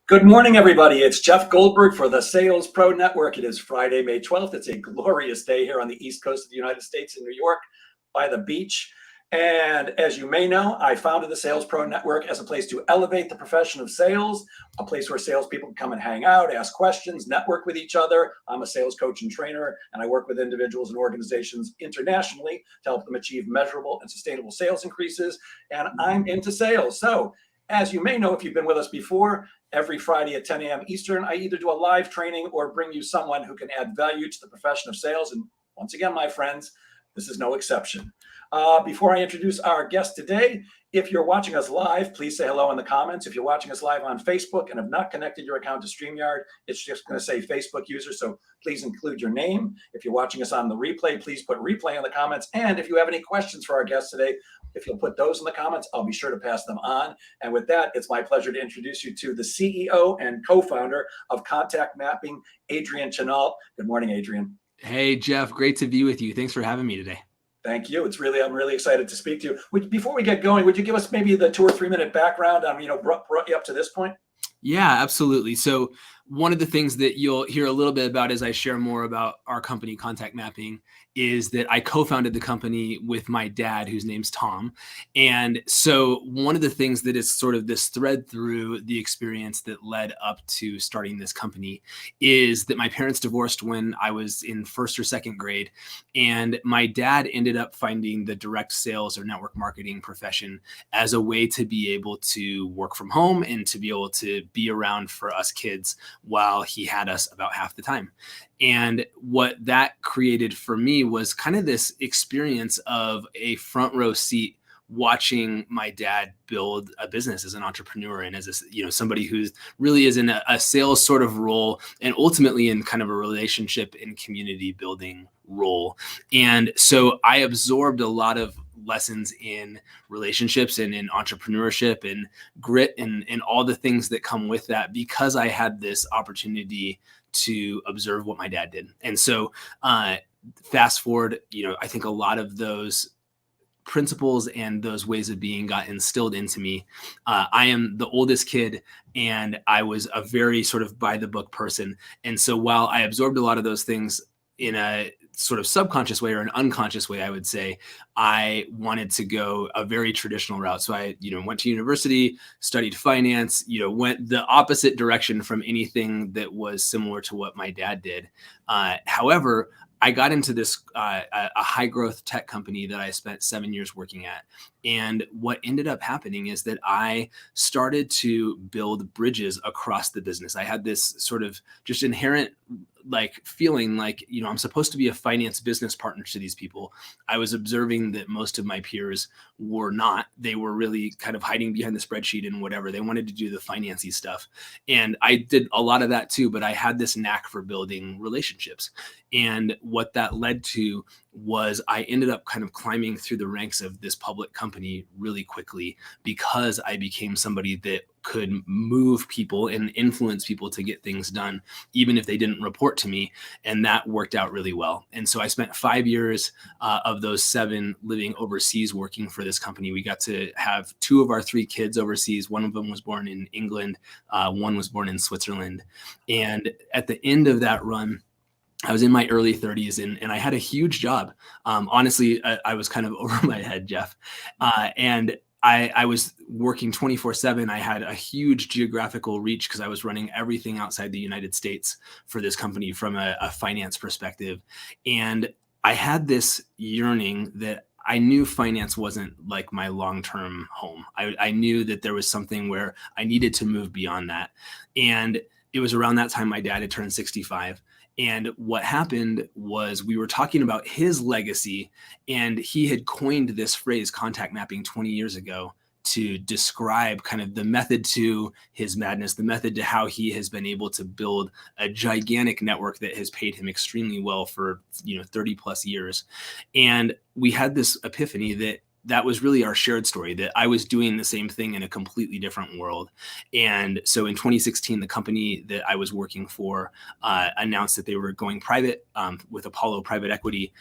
Good morning, everybody. It's Jeff Goldberg for the Sales Pro Network. It is Friday, May 12th. It's a glorious day here on the East Coast of the United States in New York by the beach. And as you may know, I founded the Sales Pro Network as a place to elevate the profession of sales, a place where salespeople can come and hang out, ask questions, network with each other. I'm a sales coach and trainer, and I work with individuals and organizations internationally to help them achieve measurable and sustainable sales increases. And I'm into sales. So as you may know, if you've been with us before, every Friday at 10 a.m. Eastern, I either do a live training or bring you someone who can add value to the profession of sales. And once again, my friends, this is no exception. Before I introduce our guest today, if you're watching us live, please say hello in the comments. If you're watching us live on Facebook and have not connected your account to StreamYard, it's just going to say Facebook user. So please include your name. If you're watching us on the replay, please put replay in the comments. And if you have any questions for our guest today, if you'll put those in the comments, I'll be sure to pass them on. And with that, it's my pleasure to introduce you to the CEO and co-founder of Contact Mapping, Adrian Chenault. Good morning, Adrian. Hey, Jeff. Great to be with you. Thanks for having me today. Thank you. I'm really excited to speak to you. Before we get going, would you give us maybe the 2 or 3 minute background on, brought you up to this point? Yeah, absolutely. So one of the things that you'll hear a little bit about as I share more about our company, Contact Mapping, is that I co-founded the company with my dad, whose name's Tom. And so one of the things that is sort of this thread through the experience that led up to starting this company is that my parents divorced when I was in first or second grade. And my dad ended up finding the direct sales or network marketing profession as a way to be able to work from home and to be able to be around for us kids while he had us about half the time. And what that created for me was kind of this experience of a front row seat watching my dad build a business as an entrepreneur and as somebody who really is in a sales sort of role and ultimately in kind of a relationship and community building role. And so I absorbed a lot of lessons in relationships and in entrepreneurship and grit and all the things that come with that because I had this opportunity to observe what my dad did. And so fast forward, I think a lot of those principles and those ways of being got instilled into me. I am the oldest kid and I was a very sort of by the book person. And so while I absorbed a lot of those things in a sort of subconscious way or an unconscious way, I would say, I wanted to go a very traditional route. So I, went to university, studied finance, went the opposite direction from anything that was similar to what my dad did. However, I got into this a high growth tech company that I spent 7 years working at. And what ended up happening is that I started to build bridges across the business. I had this sort of just inherent feeling like, I'm supposed to be a finance business partner to these people. I was observing that most of my peers were not. They were really kind of hiding behind the spreadsheet and whatever. They wanted to do the financy stuff. And I did a lot of that too, but I had this knack for building relationships. And what that led to was I ended up kind of climbing through the ranks of this public company really quickly because I became somebody that could move people and influence people to get things done, even if they didn't report to me. And that worked out really well. And so I spent 5 years of those 7 living overseas working for this company. We got to have 2 of our 3 kids overseas. One of them was born in England. One was born in Switzerland. And at the end of that run, I was in my early 30s and I had a huge job. Honestly, I was kind of over my head, Jeff. And I was working 24/7. I had a huge geographical reach because I was running everything outside the United States for this company from a finance perspective. And I had this yearning that I knew finance wasn't like my long-term home. I knew that there was something where I needed to move beyond that. And it was around that time my dad had turned 65. And what happened was we were talking about his legacy, and he had coined this phrase, contact mapping, 20 years ago to describe kind of the method to his madness, the method to how he has been able to build a gigantic network that has paid him extremely well for 30 plus years. And we had this epiphany that was really our shared story, that I was doing the same thing in a completely different world. And so in 2016, the company that I was working for announced that they were going private with Apollo Private Equity.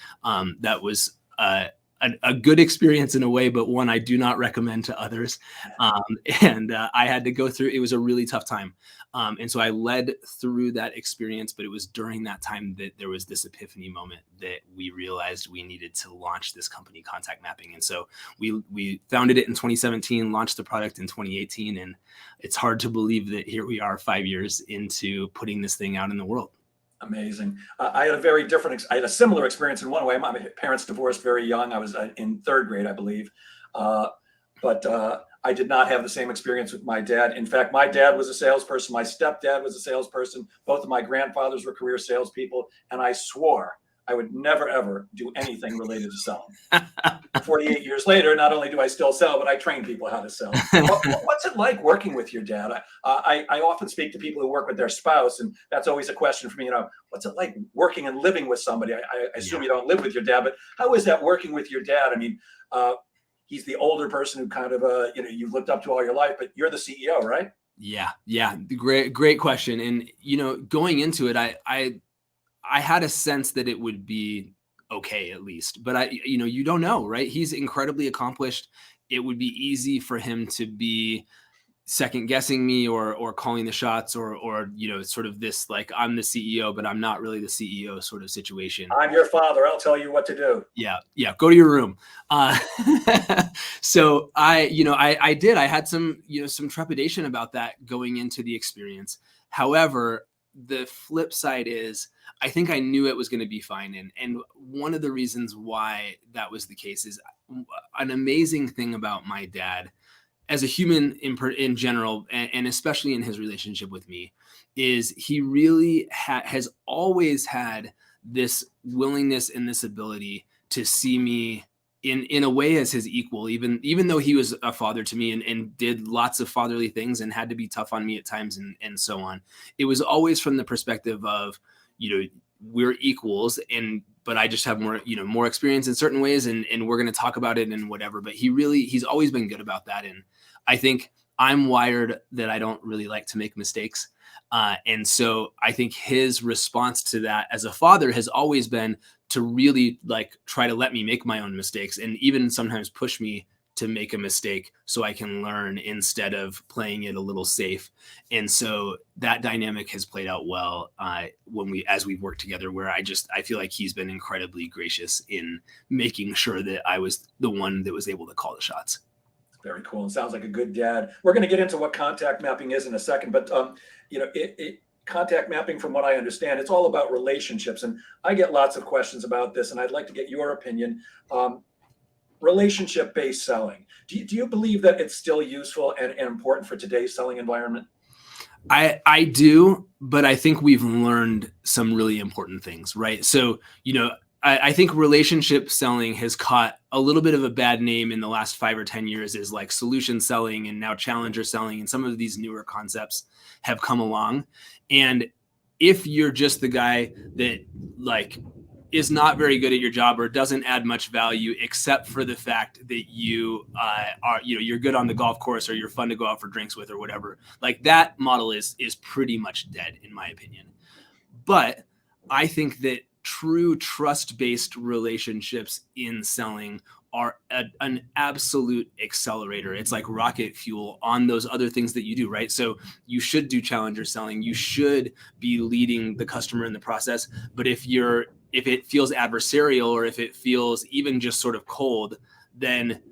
That was a good experience in a way, but one I do not recommend to others. And I had to go through, it was a really tough time. And so I led through that experience, but it was during that time that there was this epiphany moment that we realized we needed to launch this company, Contact Mapping. And so we founded it in 2017, launched the product in 2018. And it's hard to believe that here we are 5 years into putting this thing out in the world. Amazing. I had a very different, I had a similar experience in one way. My parents divorced very young. I was in third grade, I believe. But I did not have the same experience with my dad. In fact, my dad was a salesperson. My stepdad was a salesperson. Both of my grandfathers were career salespeople. And I swore I would never, ever do anything related to selling. 48 years later, not only do I still sell, but I train people how to sell. What's it like working with your dad? I often speak to people who work with their spouse, and that's always a question for me. What's it like working and living with somebody? I assume you don't live with your dad, but how is that working with your dad? I mean, he's the older person who kind of, you've looked up to all your life, but you're the CEO, right? Yeah. Great question. And, going into it, I had a sense that it would be okay, at least, but you don't know, right? He's incredibly accomplished. It would be easy for him to be second guessing me or calling the shots or sort of this, like, I'm the CEO, but I'm not really the CEO sort of situation. I'm your father. I'll tell you what to do. Yeah. Go to your room. So I had some trepidation about that going into the experience. However, the flip side is I think I knew it was going to be fine. And one of the reasons why that was the case is an amazing thing about my dad as a human in general, and especially in his relationship with me, is he really has always had this willingness and this ability to see me in a way as his equal, even though he was a father to me and did lots of fatherly things and had to be tough on me at times and so on. It was always from the perspective of, we're equals, but I just have more experience in certain ways, and we're going to talk about it and whatever. But he's always been good about that. And I think I'm wired that I don't really like to make mistakes. And so I think his response to that as a father has always been to really try to let me make my own mistakes, and even sometimes push me to make a mistake so I can learn instead of playing it a little safe. And so that dynamic has played out well as we've worked together, where I feel like he's been incredibly gracious in making sure that I was the one that was able to call the shots. Very cool. It sounds like a good dad. We're going to get into what contact mapping is in a second, but contact mapping, from what I understand, it's all about relationships. And I get lots of questions about this, and I'd like to get your opinion. Relationship-based selling. Do you believe that it's still useful and important for today's selling environment? I do, but I think we've learned some really important things, right? So, I think relationship selling has caught a little bit of a bad name in the last 5 or 10 years as like solution selling and now challenger selling, and some of these newer concepts have come along. And if you're just the guy that is not very good at your job or doesn't add much value except for the fact that you you're good on the golf course or you're fun to go out for drinks with or whatever, that model is pretty much dead in my opinion. But I think that true trust-based relationships in selling are an absolute accelerator. It's like rocket fuel on those other things that you do, right? So you should do challenger selling. You should be leading the customer in the process. But if it feels adversarial, or if it feels even just sort of cold, then,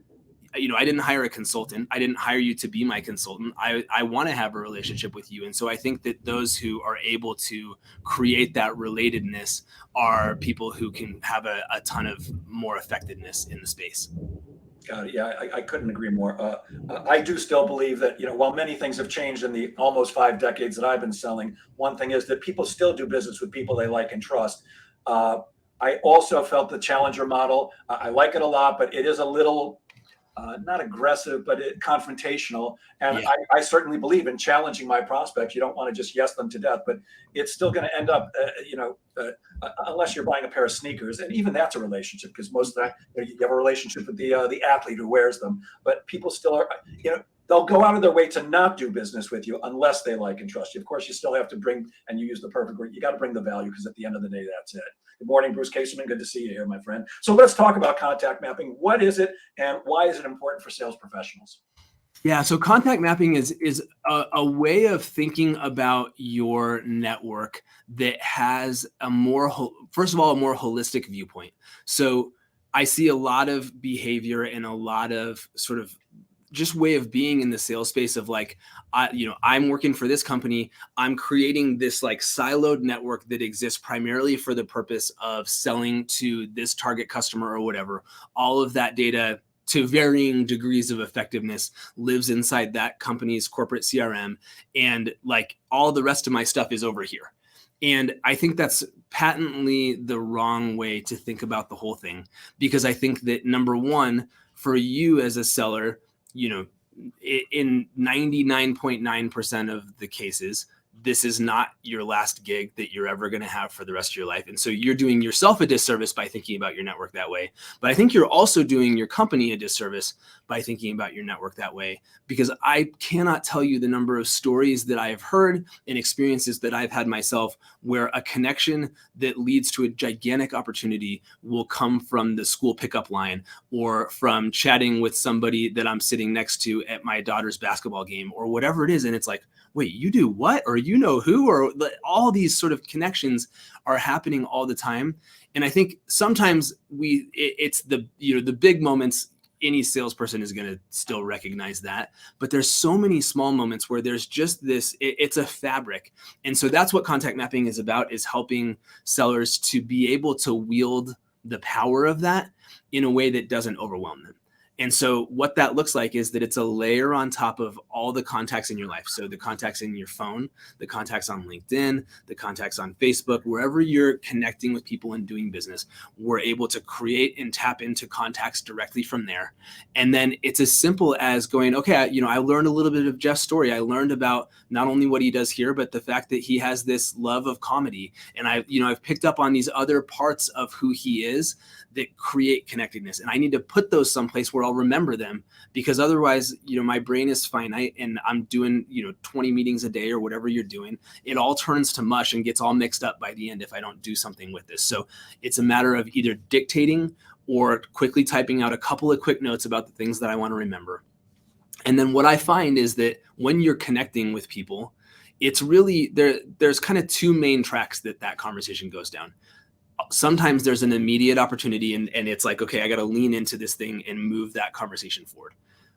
I didn't hire a consultant. I didn't hire you to be my consultant. I want to have a relationship with you. And so I think that those who are able to create that relatedness are people who can have a ton of more effectiveness in the space. Got it. Yeah, I couldn't agree more. I do still believe that, while many things have changed in the almost 5 decades that I've been selling, one thing is that people still do business with people they like and trust. I also felt the challenger model. I like it a lot, but it is a little not aggressive, but confrontational. And yeah. I certainly believe in challenging my prospects. You don't want to just yes them to death, but it's still going to end up, unless you're buying a pair of sneakers, and even that's a relationship, because most of that, you have a relationship with the athlete who wears them. But people still are, they'll go out of their way to not do business with you unless they like and trust you. Of course, you still have to bring, and you use the perfect word, you got to bring the value, because at the end of the day, that's it. Good morning, Bruce Caserman. Good to see you here, my friend. So let's talk about contact mapping. What is it, and why is it important for sales professionals? Yeah, so contact mapping is a way of thinking about your network that has a more, first of all, a more holistic viewpoint. So I see a lot of behavior and a lot of sort of just way of being in the sales space of like, I'm working for this company. I'm creating this like siloed network that exists primarily for the purpose of selling to this target customer or whatever. All of that data, to varying degrees of effectiveness, lives inside that company's corporate CRM. And like all the rest of my stuff is over here. And I think that's patently the wrong way to think about the whole thing, because I think that number one, for you as a seller, in 99.9% of the cases, this is not your last gig that you're ever going to have for the rest of your life. And so you're doing yourself a disservice by thinking about your network that way. But I think you're also doing your company a disservice by thinking about your network that way, because I cannot tell you the number of stories that I have heard and experiences that I've had myself where a connection that leads to a gigantic opportunity will come from the school pickup line, or from chatting with somebody that I'm sitting next to at my daughter's basketball game, or whatever it is. And it's like, wait, you do what? Or you know who? Or all these sort of connections are happening all the time. And I think sometimes it's the big moments. Any salesperson is going to still recognize that, but there's so many small moments where there's just this, it's a fabric. And so that's what contact mapping is about, is helping sellers to be able to wield the power of that in a way that doesn't overwhelm them. And so what that looks like is that it's a layer on top of all the contacts in your life. So the contacts in your phone, the contacts on LinkedIn, the contacts on Facebook, wherever you're connecting with people and doing business, we're able to create and tap into contacts directly from there. And then it's as simple as going, okay, I learned a little bit of Jeff's story. I learned about not only what he does here, but the fact that he has this love of comedy. And I've picked up on these other parts of who he is that create connectedness. And I need to put those someplace where I'll remember them, because otherwise, my brain is finite and I'm doing, 20 meetings a day or whatever you're doing. It all turns to mush and gets all mixed up by the end if I don't do something with this. So it's a matter of either dictating or quickly typing out a couple of quick notes about the things that I want to remember. And then what I find is that when you're connecting with people, it's really there's kind of two main tracks that conversation goes down. Sometimes there's an immediate opportunity and it's like, okay, I got to lean into this thing and move that conversation forward.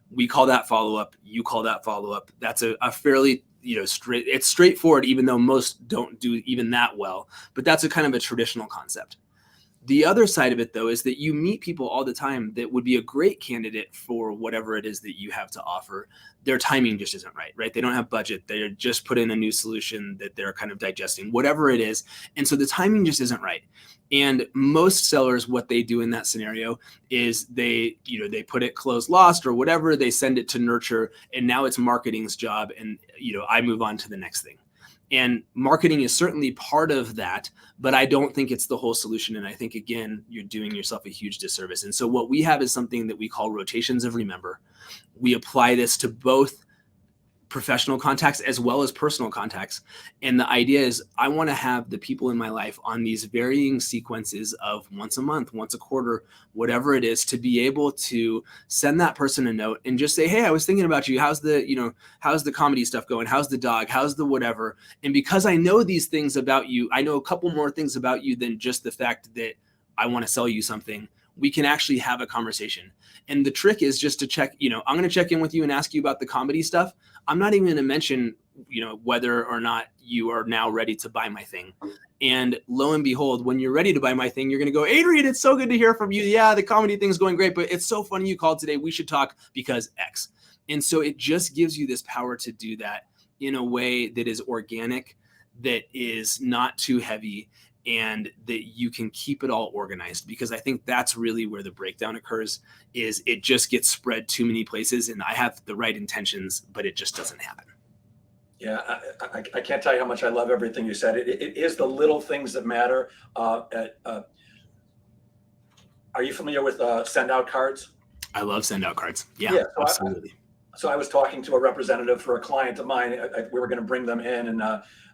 We call that follow-up. You call that follow-up. That's a fairly, it's straightforward, even though most don't do even that well, but that's a kind of a traditional concept. The other side of it, though, is that you meet people all the time that would be a great candidate for whatever it is that you have to offer. Their timing just isn't right? They don't have budget. They're just put in a new solution that they're kind of digesting, whatever it is. And so the timing just isn't right. And most sellers, what they do in that scenario is they put it closed lost or whatever, they send it to nurture, and now it's marketing's job. And, I move on to the next thing. And marketing is certainly part of that, but I don't think it's the whole solution. And I think, again, you're doing yourself a huge disservice. And so what we have is something that we call rotations of remember. We apply this to both professional contacts as well as personal contacts. And the idea is I want to have the people in my life on these varying sequences of once a month, once a quarter, whatever it is, to be able to send that person a note and just say, hey, I was thinking about you. How's the comedy stuff going? How's the dog? How's the whatever? And because I know these things about you, I know a couple more things about you than just the fact that I want to sell you something. We can actually have a conversation. And the trick is just to check, I'm going to check in with you and ask you about the comedy stuff. I'm not even going to mention, whether or not you are now ready to buy my thing. And lo and behold, when you're ready to buy my thing, you're going to go, Adrian, it's so good to hear from you. Yeah, the comedy thing's going great, but it's so funny you called today. We should talk because X. And so it just gives you this power to do that in a way that is organic, that is not too heavy, and that you can keep it all organized, because I think that's really where the breakdown occurs, is it just gets spread too many places, and I have the right intentions, but it just doesn't happen. Yeah, I can't tell you how much I love everything you said. It is the little things that matter. Are you familiar with send out cards? I love send out cards. Yeah, so absolutely. So I was talking to a representative for a client of mine. We were going to bring them in, and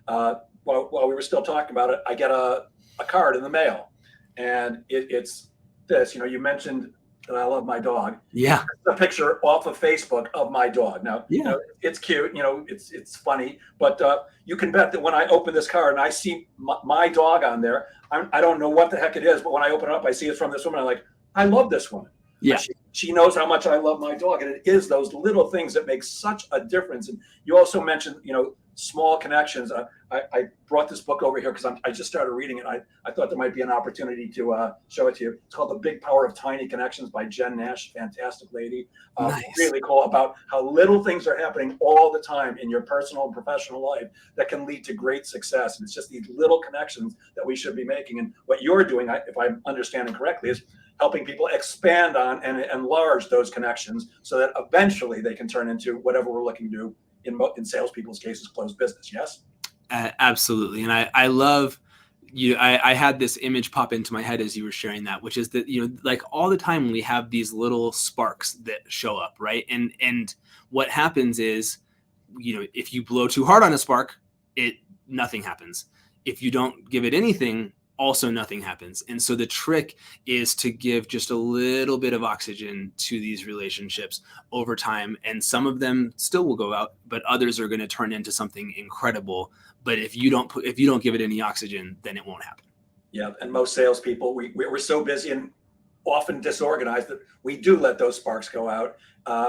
while we were still talking about it, I get a card in the mail, and it's this. You mentioned that I love my dog. Yeah. A picture off of Facebook of my dog. Now, Yeah. it's cute. It's funny, but you can bet that when I open this card and I see my dog on there, I don't know what the heck it is, but when I open it up, I see it's from this woman. I'm like, I love this woman. Yeah. She knows how much I love my dog, and it is those little things that make such a difference. And you also mentioned, small connections. I brought this book over here because I just started reading it. I thought there might be an opportunity to show it to you. It's called The Big Power of Tiny Connections by Jen Nash. Fantastic lady. Nice. Really cool, about how little things are happening all the time in your personal and professional life that can lead to great success. And it's just these little connections that we should be making. And what you're doing, if I'm understanding correctly, is helping people expand on and enlarge those connections so that eventually they can turn into whatever we're looking to do, in salespeople's cases, close business. Yes? Absolutely. And I love you. I had this image pop into my head as you were sharing that, which is that, like all the time we have these little sparks that show up, right? And what happens is, if you blow too hard on a spark, nothing happens. If you don't give it anything, also nothing happens. And so the trick is to give just a little bit of oxygen to these relationships over time. And some of them still will go out, but others are going to turn into something incredible. But if you don't give it any oxygen, then it won't happen. Yeah. And most salespeople, we're so busy and often disorganized that we do let those sparks go out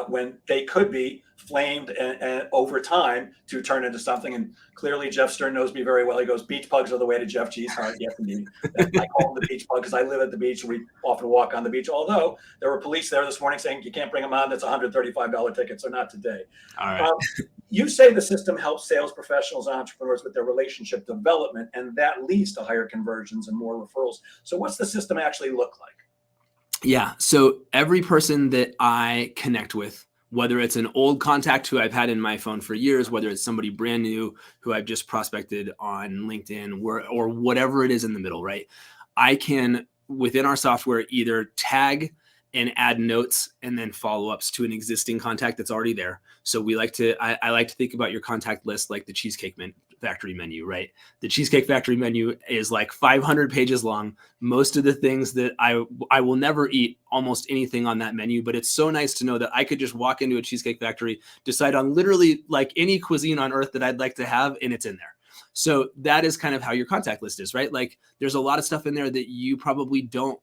when they could be flamed and over time to turn into something. And clearly Jeff Stern knows me very well. He goes, beach bugs are the way to Jeff G's heart. Yes, indeed. I call them the beach bug because I live at the beach. We often walk on the beach, although there were police there this morning saying you can't bring them on. That's a $135 ticket. So not today. All right. You say the system helps sales professionals and entrepreneurs with their relationship development, and that leads to higher conversions and more referrals. So what's the system actually look like? Yeah. So every person that I connect with, whether it's an old contact who I've had in my phone for years, whether it's somebody brand new who I've just prospected on LinkedIn or whatever it is in the middle, right? I can, within our software, either tag and add notes and then follow-ups to an existing contact that's already there. So I like to think about your contact list like the Cheesecake Factory menu, right? The Cheesecake Factory menu is like 500 pages long. Most of the things that I will never eat almost anything on that menu, but it's so nice to know that I could just walk into a Cheesecake Factory, decide on literally like any cuisine on earth that I'd like to have, and it's in there. So that is kind of how your contact list is, right? Like there's a lot of stuff in there that you probably don't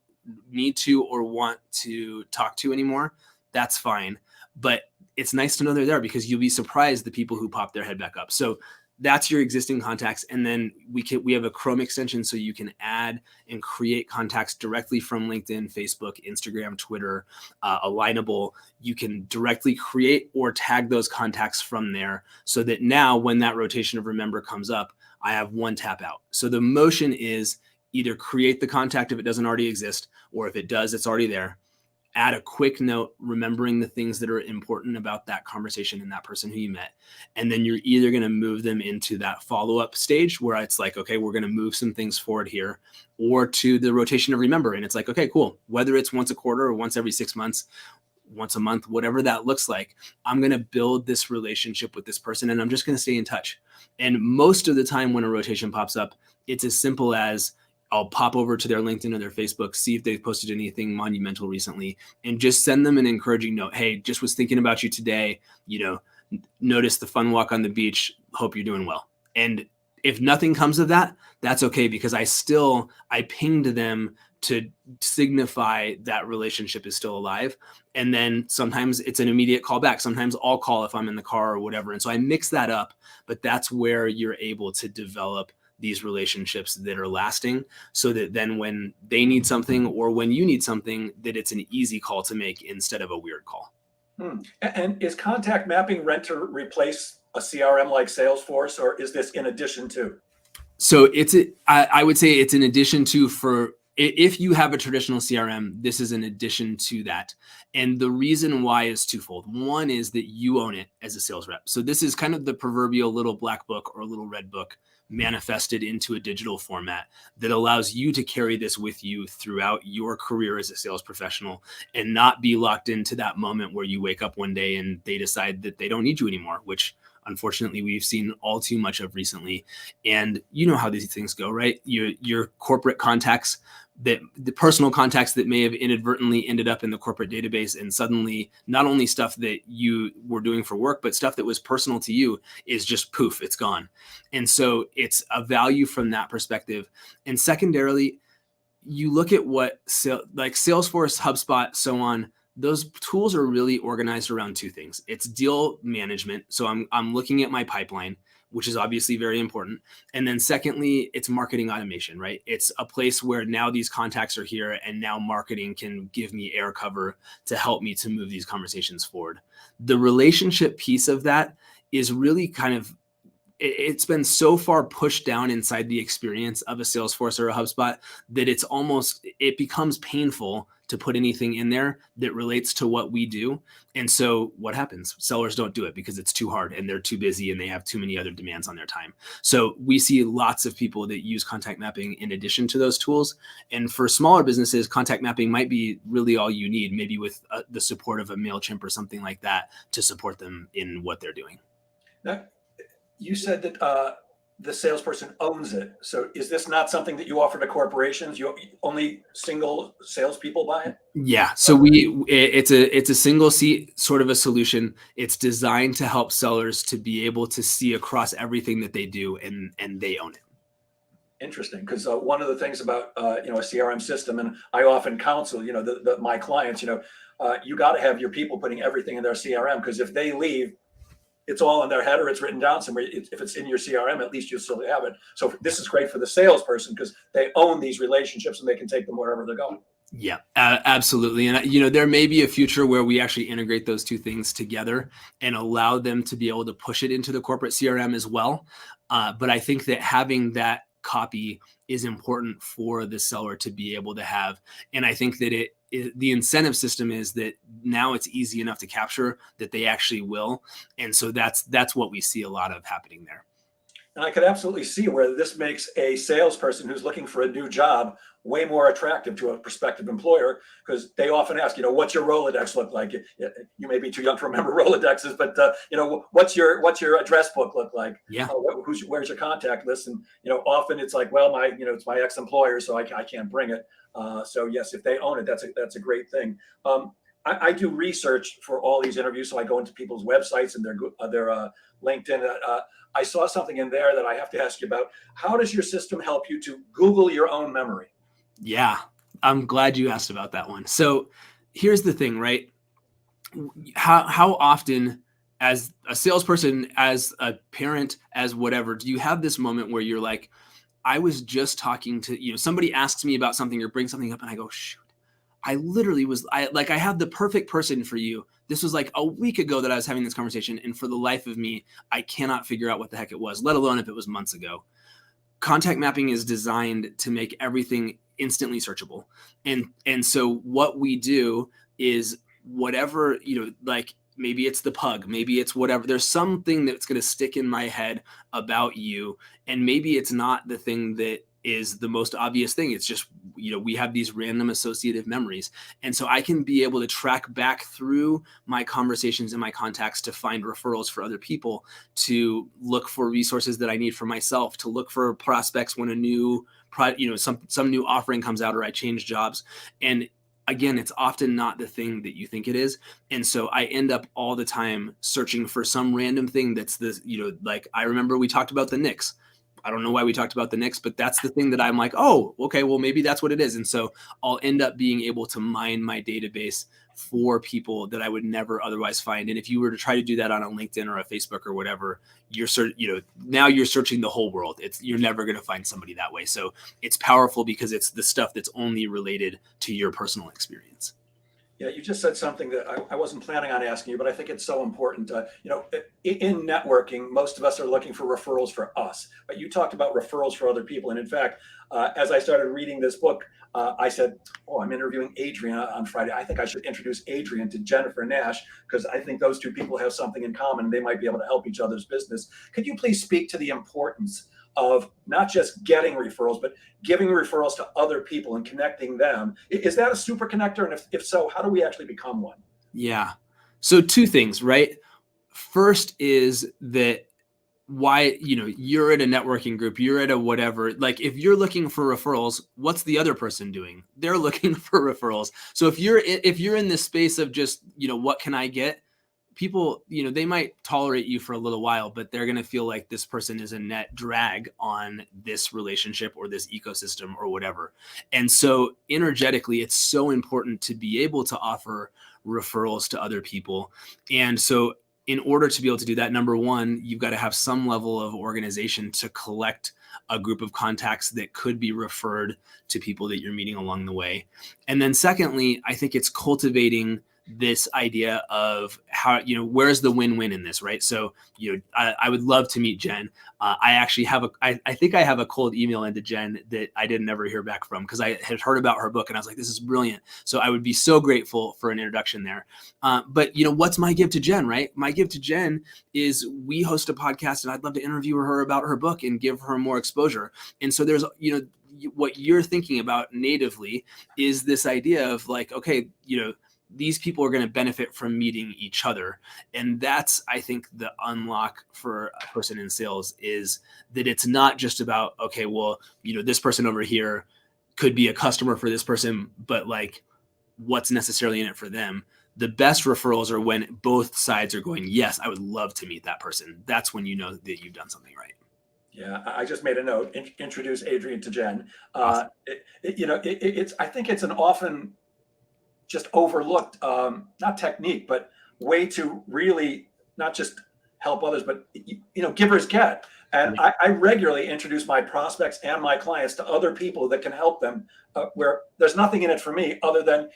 need to or want to talk to anymore. That's fine. But it's nice to know they're there because you'll be surprised the people who pop their head back up. So that's your existing contacts. And then we have a Chrome extension so you can add and create contacts directly from LinkedIn, Facebook, Instagram, Twitter, Alignable. You can directly create or tag those contacts from there so that now when that rotation of remember comes up, I have one tap out. So the motion is either create the contact if it doesn't already exist, or if it does, it's already there. Add a quick note, remembering the things that are important about that conversation and that person who you met. And then you're either going to move them into that follow-up stage where it's like, okay, we're going to move some things forward here, or to the rotation of remember. And it's like, okay, cool. Whether it's once a quarter or once every 6 months, once a month, whatever that looks like, I'm going to build this relationship with this person and I'm just going to stay in touch. And most of the time when a rotation pops up, it's as simple as I'll pop over to their LinkedIn or their Facebook, see if they've posted anything monumental recently, and just send them an encouraging note. Hey, just was thinking about you today. Noticed the fun walk on the beach. Hope you're doing well. And if nothing comes of that, that's okay, because I pinged them to signify that relationship is still alive. And then sometimes it's an immediate call back. Sometimes I'll call if I'm in the car or whatever. And so I mix that up, but that's where you're able to develop these relationships that are lasting, so that then when they need something or when you need something, that it's an easy call to make instead of a weird call. And is contact mapping meant to replace a CRM like Salesforce, or is this in addition to? So I would say it's in addition to, for If you have a traditional CRM, this is an addition to that. And the reason why is twofold. One is that you own it as a sales rep. So this is kind of the proverbial little black book or little red book manifested into a digital format that allows you to carry this with you throughout your career as a sales professional and not be locked into that moment where you wake up one day and they decide that they don't need you anymore, which unfortunately we've seen all too much of recently. And you know how these things go, right? Your corporate contacts, that the personal contacts that may have inadvertently ended up in the corporate database, and suddenly not only stuff that you were doing for work, but stuff that was personal to you is just poof, it's gone. And so it's a value from that perspective. And secondarily, you look at what like Salesforce, HubSpot, so on, those tools are really organized around two things. It's deal management. So I'm looking at my pipeline, which is obviously very important. And then secondly, it's marketing automation, right? It's a place where now these contacts are here and now marketing can give me air cover to help me to move these conversations forward. The relationship piece of that is really kind of, it's been so far pushed down inside the experience of a Salesforce or a HubSpot that it becomes painful to put anything in there that relates to what we do. And so what happens? Sellers don't do it because it's too hard and they're too busy and they have too many other demands on their time. So we see lots of people that use contact mapping in addition to those tools. And for smaller businesses, contact mapping might be really all you need, maybe with the support of a MailChimp or something like that to support them in what they're doing. Now, you said that the salesperson owns it. So is this not something that you offer to corporations? You only single salespeople buy it? Yeah. So it's a single seat sort of a solution. It's designed to help sellers to be able to see across everything that they do, and they own it. Interesting, because one of the things about a CRM system, and I often counsel my clients, you got to have your people putting everything in their CRM, because if they leave, it's all in their head or it's written down somewhere. If it's in your CRM, at least you still have it. So this is great for the salesperson because they own these relationships and they can take them wherever they're going. Yeah, absolutely. And, there may be a future where we actually integrate those two things together and allow them to be able to push it into the corporate CRM as well. But I think that having that copy is important for the seller to be able to have. And I think that the incentive system is that now it's easy enough to capture that they actually will. And so that's what we see a lot of happening there. And I could absolutely see where this makes a salesperson who's looking for a new job way more attractive to a prospective employer, because they often ask, what's your Rolodex look like? You may be too young to remember Rolodexes, but what's your address book look like? Yeah. Where's your contact list? And often it's like, well, it's my ex-employer, so I can't bring it. So yes, if they own it, that's a great thing. I do research for all these interviews, so I go into people's websites and their LinkedIn. I saw something in there that I have to ask you about. How does your system help you to Google your own memory? Yeah, I'm glad you asked about that one. So here's the thing, right? How often, as a salesperson, as a parent, as whatever, do you have this moment where you're like, I was just talking to, somebody asks me about something or brings something up and I go, shoot, I literally I have the perfect person for you. This was like a week ago that I was having this conversation. And for the life of me, I cannot figure out what the heck it was, let alone if it was months ago. Contact mapping is designed to make everything instantly searchable. And so what we do is whatever, like maybe it's the pug, maybe it's whatever, there's something that's going to stick in my head about you. And maybe it's not the thing that is the most obvious thing. It's just, we have these random associative memories. And so I can be able to track back through my conversations and my contacts to find referrals for other people, to look for resources that I need for myself, to look for prospects when a new some new offering comes out or I change jobs. And again, it's often not the thing that you think it is. And so I end up all the time searching for some random thing that's this, like I remember we talked about the Knicks. I don't know why we talked about the Knicks, but that's the thing that I'm like, oh, okay, well, maybe that's what it is. And so I'll end up being able to mine my database for people that I would never otherwise find. And if you were to try to do that on a LinkedIn or a Facebook or whatever, now you're searching the whole world. You're never going to find somebody that way. So it's powerful because it's the stuff that's only related to your personal experience. Yeah, you just said something that I wasn't planning on asking you, but I think it's so important. In networking, most of us are looking for referrals for us, but you talked about referrals for other people. And in fact, as I started reading this book, I said, "Oh, I'm interviewing Adrian on Friday. I think I should introduce Adrian to Jennifer Nash because I think those two people have something in common. They might be able to help each other's business." Could you please speak to the importance of not just getting referrals, but giving referrals to other people and connecting them? Is that a super connector? And if so, how do we actually become one? Yeah. So two things, right? First is that why, you're at a networking group, you're at a whatever, like if you're looking for referrals, what's the other person doing? They're looking for referrals. So if you're in this space of just, what can I get? People, they might tolerate you for a little while, but they're going to feel like this person is a net drag on this relationship or this ecosystem or whatever. And so energetically, it's so important to be able to offer referrals to other people. And so in order to be able to do that, number one, you've got to have some level of organization to collect a group of contacts that could be referred to people that you're meeting along the way. And then secondly, I think it's cultivating this idea of how, where's the win-win in this, right? So, I would love to meet Jen. I actually I think I have a cold email into Jen that I didn't ever hear back from because I had heard about her book and I was like, this is brilliant. So I would be so grateful for an introduction there. But what's my gift to Jen, right? My gift to Jen is we host a podcast and I'd love to interview her about her book and give her more exposure. And so there's, what you're thinking about natively is this idea of like, okay, these people are going to benefit from meeting each other. And that's, I think, the unlock for a person in sales is that it's not just about, okay, well, this person over here could be a customer for this person, but like what's necessarily in it for them. The best referrals are when both sides are going, yes, I would love to meet that person. That's when you know that you've done something right. Yeah, I just made a note. Introduce Adrian to Jen. Awesome. I think it's an often just overlooked, not technique, but way to really not just help others, but givers get. And Yeah. I regularly introduce my prospects and my clients to other people that can help them, where there's nothing in it for me other than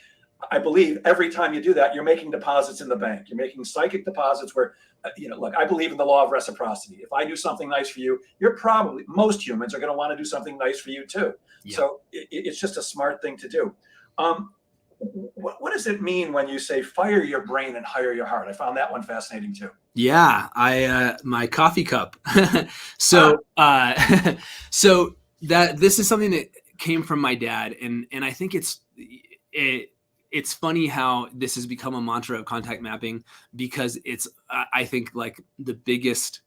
I believe every time you do that, you're making deposits in the bank. You're making psychic deposits where, look, I believe in the law of reciprocity. If I do something nice for you, most humans are going to want to do something nice for you too. Yeah. So it's just a smart thing to do. What does it mean when you say fire your brain and hire your heart? I found that one fascinating too. Yeah, my coffee cup. So so that this is something that came from my dad, and I think it's funny how this has become a mantra of contact mapping because it's I think like the biggest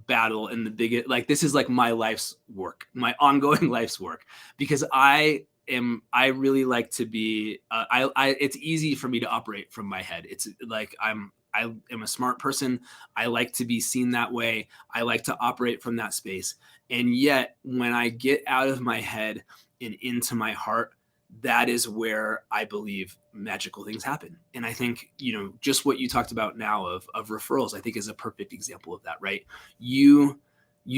battle and the biggest, like this is like my life's work, my ongoing life's work, because I really like to be it's easy for me to operate from my head. It's like I am a smart person. I like to be seen that way. I like to operate from that space. And yet when I get out of my head and into my heart, that is where I believe magical things happen. And I think, just what you talked about now of referrals, I think is a perfect example of that, right? You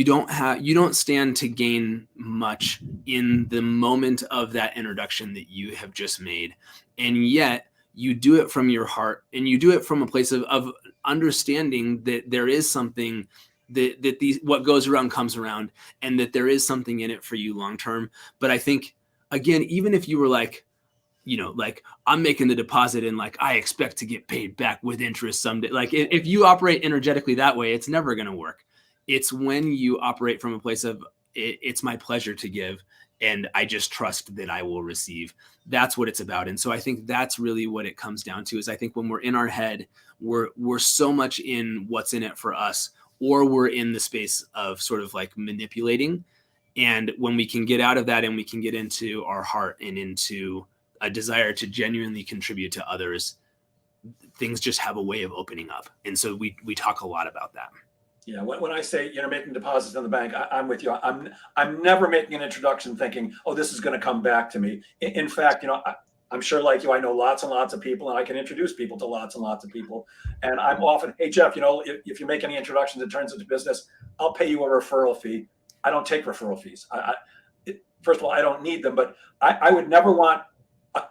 don't stand to gain much in the moment of that introduction that you have just made. And yet you do it from your heart and you do it from a place of understanding that there is something that what goes around comes around and that there is something in it for you long term. But I think, again, even if you were like, like I'm making the deposit and like I expect to get paid back with interest someday. Like if you operate energetically that way, it's never going to work. It's when you operate from a place of it's my pleasure to give and I just trust that I will receive. That's what it's about. And so I think that's really what it comes down to is I think when we're in our head, we're so much in what's in it for us, or we're in the space of sort of like manipulating. And when we can get out of that and we can get into our heart and into a desire to genuinely contribute to others, things just have a way of opening up. And so we talk a lot about that. Yeah, when I say making deposits in the bank, I'm with you. I'm never making an introduction thinking, oh, this is going to come back to me. In fact, I'm sure like you, I know lots and lots of people, and I can introduce people to lots and lots of people. And I'm often, hey Jeff, if you make any introductions, it turns into business, I'll pay you a referral fee. I don't take referral fees. First of all, I don't need them, but I would never want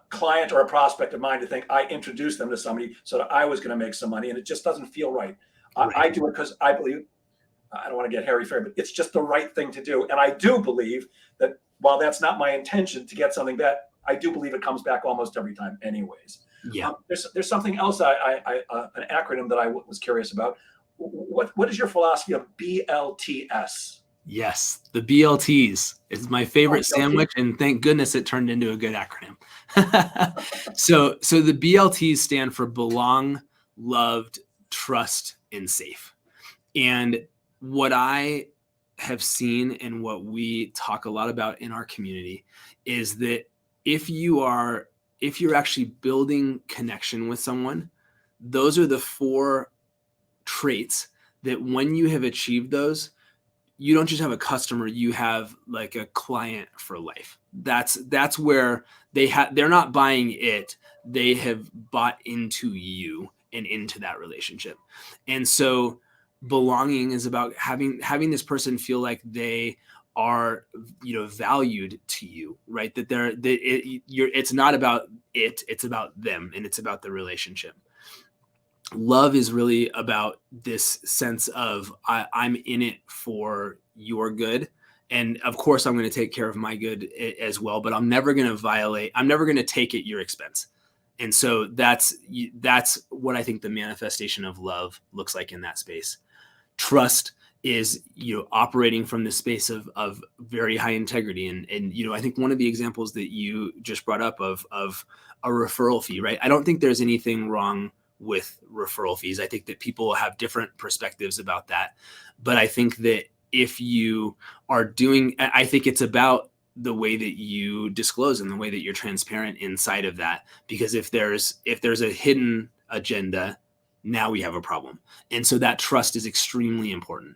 client or a prospect of mine to think I introduced them to somebody so that I was going to make some money, and it just doesn't feel right. I do it because I believe, I don't want to get hairy-fairy, but it's just the right thing to do. And I do believe that while that's not my intention to get something back, I do believe it comes back almost every time anyways. Yeah. There's something else, an acronym that I was curious about. What is your philosophy of BLTS? Yes, the BLTs is my favorite sandwich, and thank goodness it turned into a good acronym. So the BLTs stand for belong, loved, trust, and safe. And what I have seen and what we talk a lot about in our community is that if you're actually building connection with someone, those are the 4 traits that when you have achieved those, you don't just have a customer, you have like a client for life. That's where they're not buying it, they have bought into you and into that relationship. And so belonging is about having this person feel like they are, valued to you, right? That it's not about it's about them, and it's about the relationship. Love is really about this sense of I'm in it for your good. And of course, I'm going to take care of my good as well, but I'm never going to take at your expense. And so that's what I think the manifestation of love looks like in that space. Trust is, operating from the space of very high integrity. And I think one of the examples that you just brought up of a referral fee, right? I don't think there's anything wrong with referral fees. I think that people have different perspectives about that. But I think that if you are I think it's about the way that you disclose and the way that you're transparent inside of that. Because if there's a hidden agenda, now we have a problem. And so that trust is extremely important.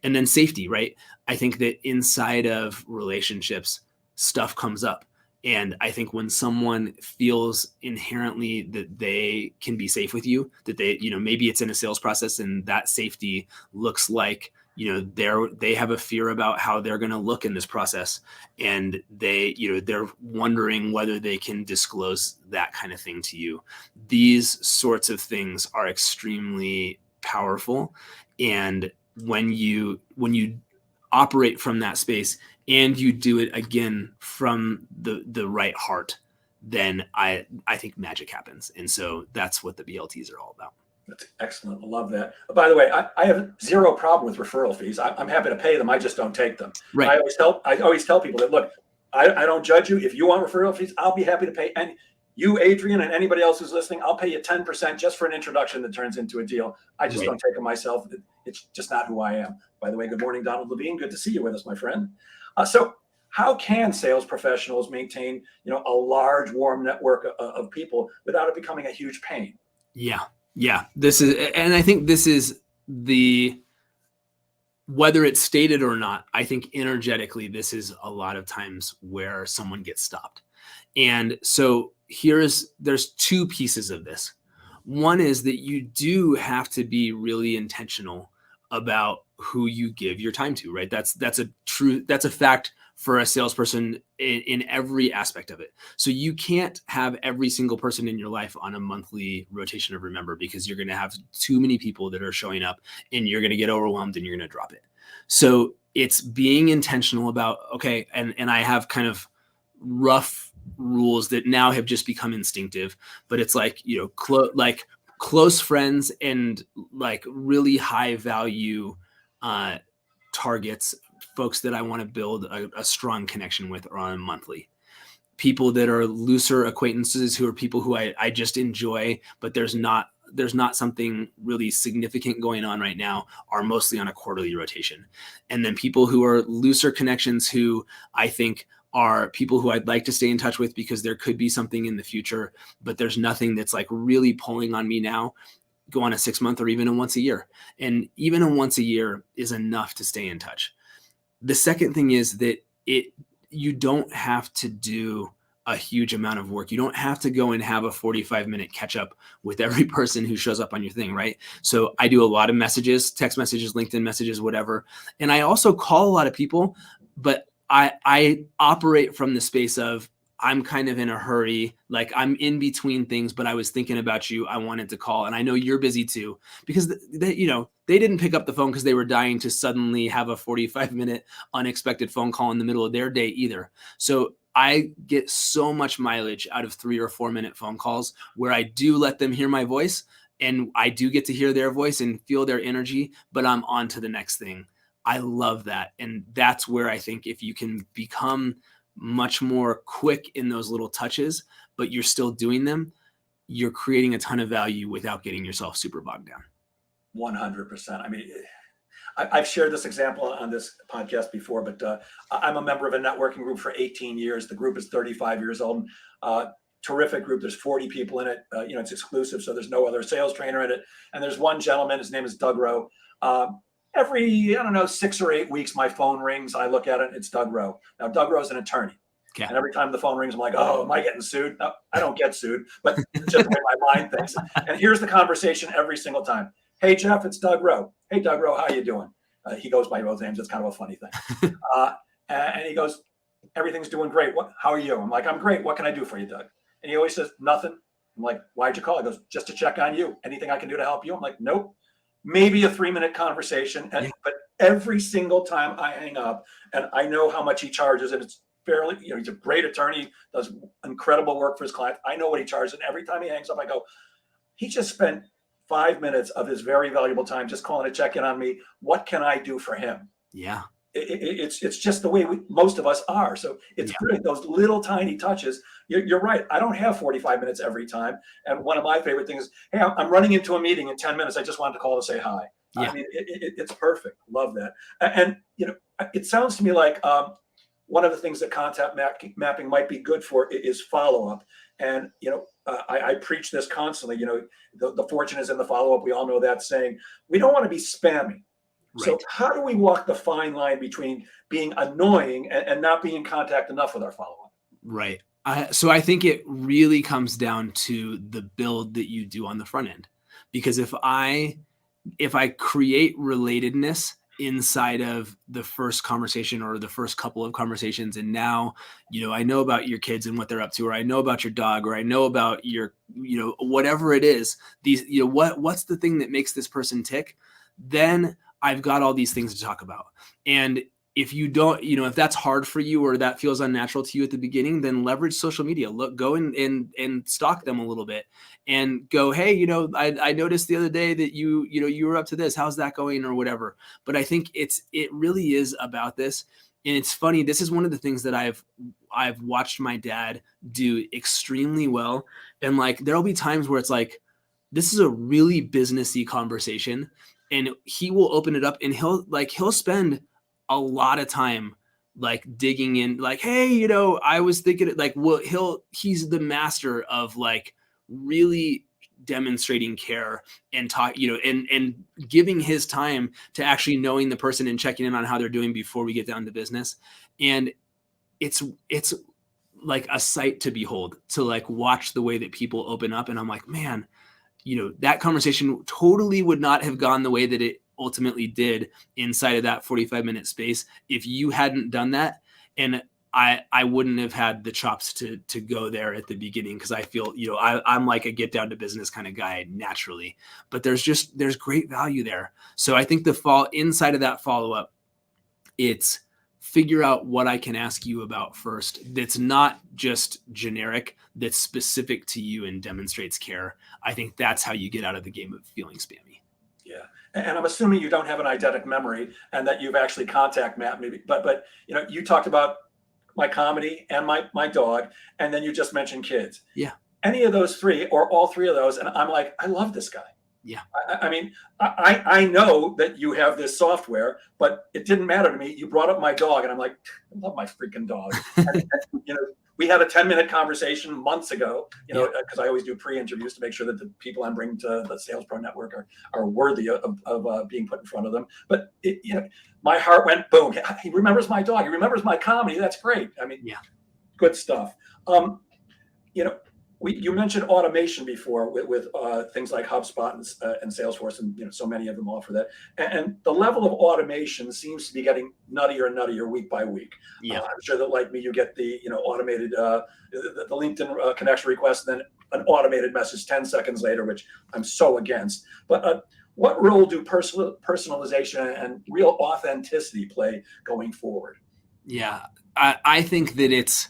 And then safety, right? I think that inside of relationships, stuff comes up. And I think when someone feels inherently that they can be safe with you, that they, maybe it's in a sales process and that safety looks like, they have a fear about how they're going to look in this process. And they're wondering whether they can disclose that kind of thing to you. These sorts of things are extremely powerful. And when you operate from that space and you do it again from the right heart, then I think magic happens. And so that's what the BLTs are all about. That's excellent. I love that. By the way, I have zero problem with referral fees. I'm happy to pay them. I just don't take them. Right. I always tell people that, look, I don't judge you. If you want referral fees, I'll be happy to pay. And you, Adrian, and anybody else who's listening, I'll pay you 10% just for an introduction that turns into a deal. I just don't take them myself. It's just not who I am. By the way, good morning, Donald Levine. Good to see you with us, my friend. So how can sales professionals maintain, a large, warm network of people without it becoming a huge pain? Yeah. And I think this is whether it's stated or not, I think energetically, this is a lot of times where someone gets stopped. And so there's 2 pieces of this. One is that you do have to be really intentional about who you give your time to, right? That's a fact for a salesperson in every aspect of it. So you can't have every single person in your life on a monthly rotation of remember, because you're going to have too many people that are showing up and you're going to get overwhelmed and you're going to drop it. So it's being intentional about, okay, and I have kind of rough rules that now have just become instinctive, but it's like, close friends and like really high value targets, folks that I want to build a strong connection with on a monthly. People that are looser acquaintances, who are people who I just enjoy, but there's not something really significant going on right now, are mostly on a quarterly rotation. And then people who are looser connections, who I think are people who I'd like to stay in touch with because there could be something in the future, but there's nothing that's like really pulling on me now, go on a 6-month or even a once a year. And even a once a year is enough to stay in touch. The second thing is that you don't have to do a huge amount of work. You don't have to go and have a 45-minute catch up with every person who shows up on your thing, right? So I do a lot of messages, text messages, LinkedIn messages, whatever. And I also call a lot of people, but I operate from the space of, I'm kind of in a hurry. Like I'm in between things, but I was thinking about you. I wanted to call. And I know you're busy too, because they, you know, they didn't pick up the phone because they were dying to suddenly have a 45-minute unexpected phone call in the middle of their day either. So I get so much mileage out of 3 or 4 minute phone calls where I do let them hear my voice and I do get to hear their voice and feel their energy, but I'm on to the next thing. I love that. And that's where I think if you can become much more quick in those little touches, but you're still doing them, you're creating a ton of value without getting yourself super bogged down. 100%. I mean, I've shared this example on this podcast before, but I'm a member of a networking group for 18 years. The group is 35 years old. Terrific group. There's 40 people in it. It's exclusive, so there's no other sales trainer in it. And there's one gentleman, his name is Doug Rowe. Every, 6 or 8 weeks, my phone rings. I look at it. It's Doug Rowe. Now, Doug Rowe's an attorney. Okay. And every time the phone rings, I'm like, oh, am I getting sued? No, I don't get sued, but it's just the way my mind thinks. And here's the conversation every single time. Hey, Jeff, it's Doug Rowe. Hey, Doug Rowe, how you doing? He goes by both names. It's kind of a funny thing. And he goes, everything's doing great. How are you? I'm like, I'm great. What can I do for you, Doug? And he always says, nothing. I'm like, why'd you call? He goes, just to check on you. Anything I can do to help you? I'm like, nope. Maybe a 3-minute conversation. But every single time I hang up, and I know how much he charges, and it's fairly, he's a great attorney, does incredible work for his client. I know what he charges. And every time he hangs up, I go, he just spent 5 minutes of his very valuable time just calling to check in on me. What can I do for him? Yeah. It's just the way most of us are. So it's great. Those little tiny touches. You're right. I don't have 45 minutes every time. And one of my favorite things is, hey, I'm running into a meeting in 10 minutes. I just wanted to call to say hi. Yeah. I mean, it's perfect. Love that. And, it sounds to me like one of the things that contact mapping might be good for is follow-up. And, I preach this constantly. The fortune is in the follow-up. We all know that saying. We don't want to be spammy. Right. So how do we walk the fine line between being annoying and not being in contact enough with our follow-up? Right. So I think it really comes down to the build that you do on the front end. Because if I create relatedness inside of the first conversation or the first couple of conversations, and now, I know about your kids and what they're up to, or I know about your dog, or I know about your, whatever it is, these, what's the thing that makes this person tick? Then I've got all these things to talk about. And if you don't, if that's hard for you or that feels unnatural to you at the beginning, then leverage social media. Go and stalk them a little bit and go, hey, I noticed the other day that you were up to this. How's that going or whatever? But I think it really is about this. And it's funny. This is one of the things that I've watched my dad do extremely well. And like, there'll be times where it's like, this is a really businessy conversation. And he will open it up and he'll spend a lot of time like digging in, like, hey, I was thinking it, like, well, he's the master of like really demonstrating care and talk, and giving his time to actually knowing the person and checking in on how they're doing before we get down to business. And it's like a sight to behold, to like watch the way that people open up. And I'm like, man, that conversation totally would not have gone the way that it ultimately did inside of that 45-minute space if you hadn't done that. And I wouldn't have had the chops to go there at the beginning, because I feel, I'm like a get down to business kind of guy naturally, but there's great value there. So I think inside of that follow-up, it's figure out what I can ask you about first that's not just generic, that's specific to you and demonstrates care. I think that's how you get out of the game of feeling spammy. Yeah. And I'm assuming you don't have an eidetic memory and that you've actually contact mapped maybe, but you talked about my comedy and my dog, and then you just mentioned kids. Yeah. Any of those three or all three of those, and I'm like, I love this guy. Yeah. I mean, I know that you have this software, but it didn't matter to me. You brought up my dog, and I'm like, I love my freaking dog. And, we had a 10-minute conversation months ago, because I always do pre-interviews to make sure that the people I'm bringing to the Sales Pro Network are worthy of being put in front of them. But my heart went boom. He remembers my dog. He remembers my comedy. That's great. I mean, yeah, good stuff. You mentioned automation before with things like HubSpot and Salesforce, and so many of them offer that. And the level of automation seems to be getting nuttier and nuttier week by week. Yeah. I'm sure that, like me, you get the automated the LinkedIn connection request, and then an automated message 10 seconds later, which I'm so against. But what role do personalization and real authenticity play going forward? Yeah, I think that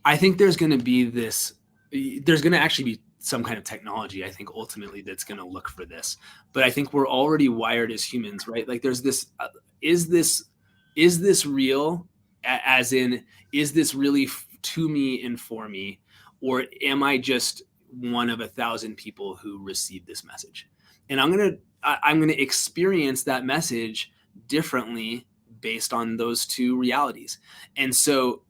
I think there's going to be there's going to actually be some kind of technology, I think, ultimately that's going to look for this. But I think we're already wired as humans, right? Like there's this, is this real? As in, is this really to me and for me? Or am I just one of 1,000 people who receive this message? And I'm going to experience that message differently based on those two realities. And so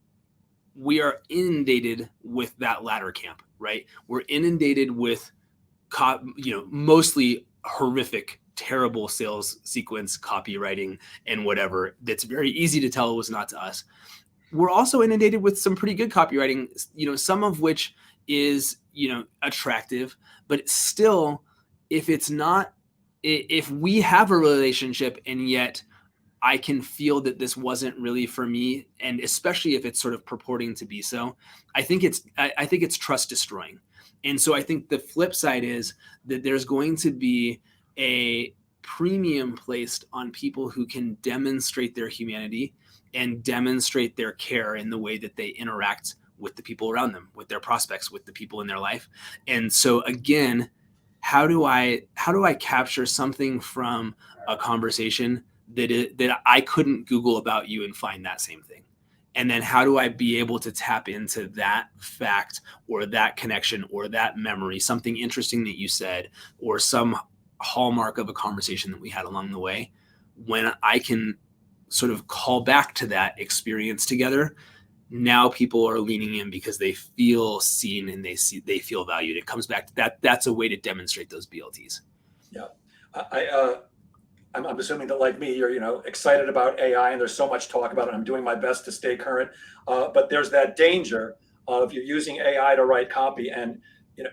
we are inundated with that latter camp, right? We're inundated with, mostly horrific, terrible sales sequence copywriting and whatever. That's very easy to tell was not to us. We're also inundated with some pretty good copywriting, some of which is, attractive, but still, if we have a relationship and yet I can feel that this wasn't really for me, and especially if it's sort of purporting to be so, I think it's trust destroying. And so I think the flip side is that there's going to be a premium placed on people who can demonstrate their humanity and demonstrate their care in the way that they interact with the people around them, with their prospects, with the people in their life. And so again, how do I capture something from a conversation that I couldn't Google about you and find that same thing? And then how do I be able to tap into that fact or that connection or that memory, something interesting that you said, or some hallmark of a conversation that we had along the way, when I can sort of call back to that experience together? Now people are leaning in because they feel seen and they feel valued. It comes back to that. That's a way to demonstrate those BLTs. Yeah. I'm assuming that, like me, you're excited about AI, and there's so much talk about it. I'm doing my best to stay current, but there's that danger of you using AI to write copy, and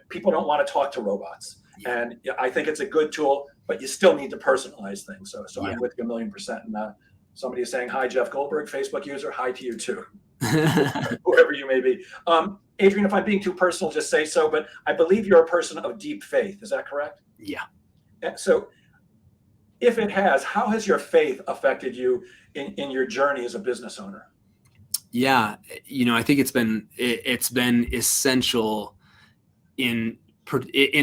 people don't want to talk to robots. Yeah. And I think it's a good tool, but you still need to personalize things. So Yeah. I'm with you 1,000,000%. And somebody is saying, "Hi, Jeff Goldberg, Facebook user. Hi to you too." Whoever you may be. Adrian, if I'm being too personal, just say so. But I believe you're a person of deep faith. Is that correct? Yeah. So if it has, how has your faith affected you in your journey as a business owner? Yeah, I think it's been essential in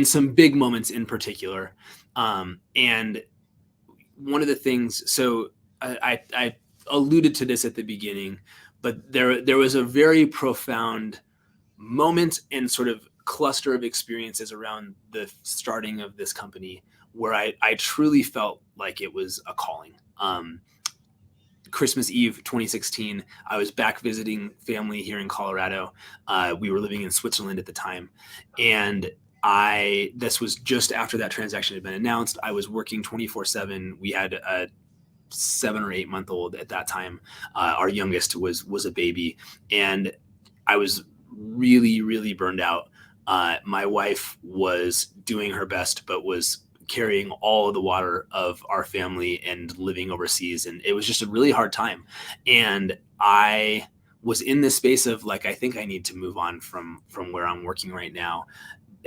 some big moments in particular. And one of the things, so I alluded to this at the beginning, but there was a very profound moment and sort of cluster of experiences around the starting of this company where I truly felt like it was a calling. Christmas Eve 2016, I was back visiting family here in Colorado. We were living in Switzerland at the time. And this was just after that transaction had been announced. I was working 24/7. We had a 7 or 8 month old at that time. Our youngest was a baby, and I was really, really burned out. My wife was doing her best, but was carrying all of the water of our family and living overseas. And it was just a really hard time. And I was in this space of like, I think I need to move on from where I'm working right now.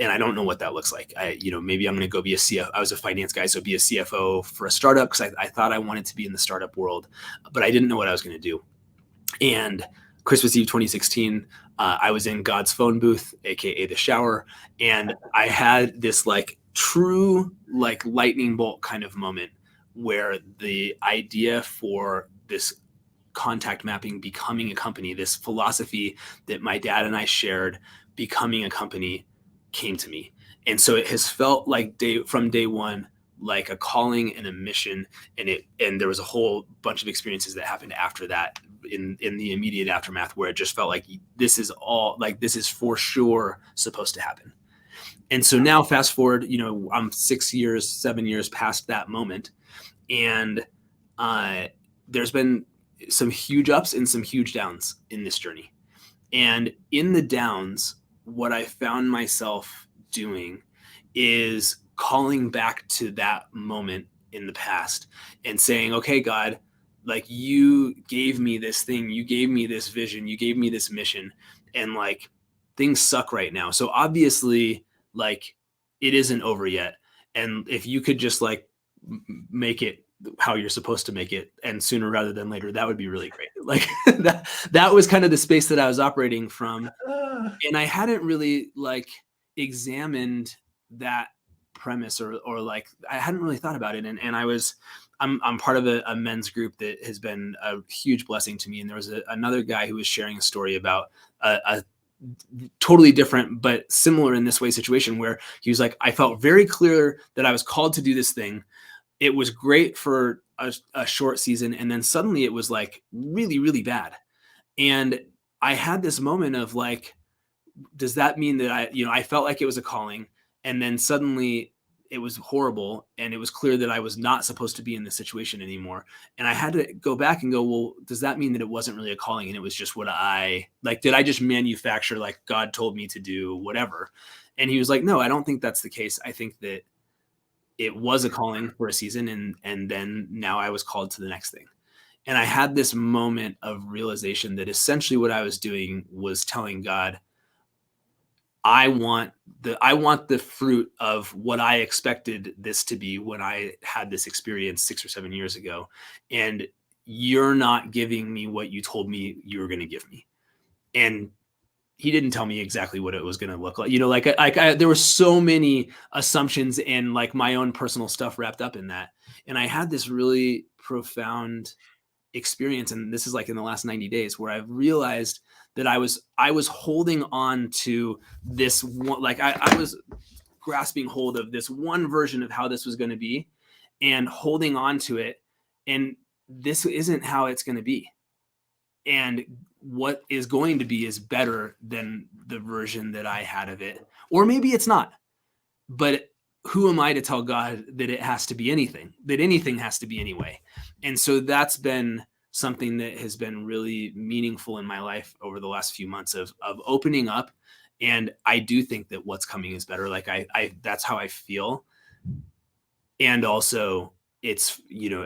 And I don't know what that looks like. Maybe I'm going to go be a CFO. I was a finance guy, so be a CFO for a startup, because I thought I wanted to be in the startup world, but I didn't know what I was going to do. And Christmas Eve 2016, I was in God's phone booth, aka the shower, and I had this like true like lightning bolt kind of moment where the idea for this contact mapping becoming a company, this philosophy that my dad and I shared becoming a company, came to me. And so it has felt like from day one, like a calling and a mission. And there was a whole bunch of experiences that happened after that in the immediate aftermath, where it just felt like this is for sure supposed to happen. And so now fast forward, I'm 7 years past that moment. And there's been some huge ups and some huge downs in this journey. And in the downs, what I found myself doing is calling back to that moment in the past and saying, okay, God, like you gave me this thing, you gave me this vision, you gave me this mission, and like things suck right now. So obviously, like it isn't over yet. And if you could just like make it how you're supposed to make it, and sooner rather than later, that would be really great. Like that was kind of the space that I was operating from. And I hadn't really like examined that premise or like I hadn't really thought about it. And I'm part of a men's group that has been a huge blessing to me. And there was another guy who was sharing a story about a totally different but similar in this way situation where he was like, I felt very clear that I was called to do this thing. It was great for a short season, and then suddenly it was like really, really bad. And I had this moment of like, does that mean that I felt like it was a calling, and then suddenly it was horrible, and it was clear that I was not supposed to be in this situation anymore. And I had to go back and go, well, does that mean that it wasn't really a calling and it was just what did I just manufacture, like God told me to do whatever? And he was like, no, I don't think that's the case. I think that it was a calling for a season, and then now I was called to the next thing. And I had this moment of realization that essentially what I was doing was telling God, I want the fruit of what I expected this to be when I had this experience 6 or 7 years ago. And you're not giving me what you told me you were going to give me. And he didn't tell me exactly what it was going to look like. There were so many assumptions and like my own personal stuff wrapped up in that. And I had this really profound experience. And this is like in the last 90 days where I've realized that I was holding on to this one, like I was grasping hold of this one version of how this was going to be and holding on to it. And this isn't how it's going to be. And what is going to be is better than the version that I had of it. Or maybe it's not. But who am I to tell God that it has to be anything, that anything has to be anyway? And so that's been something that has been really meaningful in my life over the last few months of opening up. And I do think that what's coming is better. Like I that's how I feel. And also it's,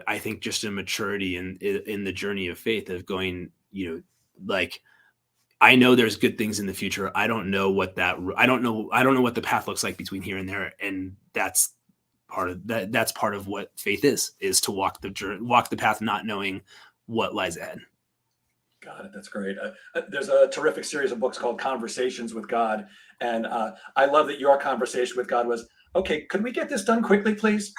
I think just a maturity in the journey of faith of going, like, I know there's good things in the future. I don't know what what the path looks like between here and there. And that's part of that. That's part of what faith is to walk the path, not knowing what lies ahead. Got it. That's great. There's a terrific series of books called Conversations with God. And I love that your conversation with God was, okay, could we get this done quickly, please?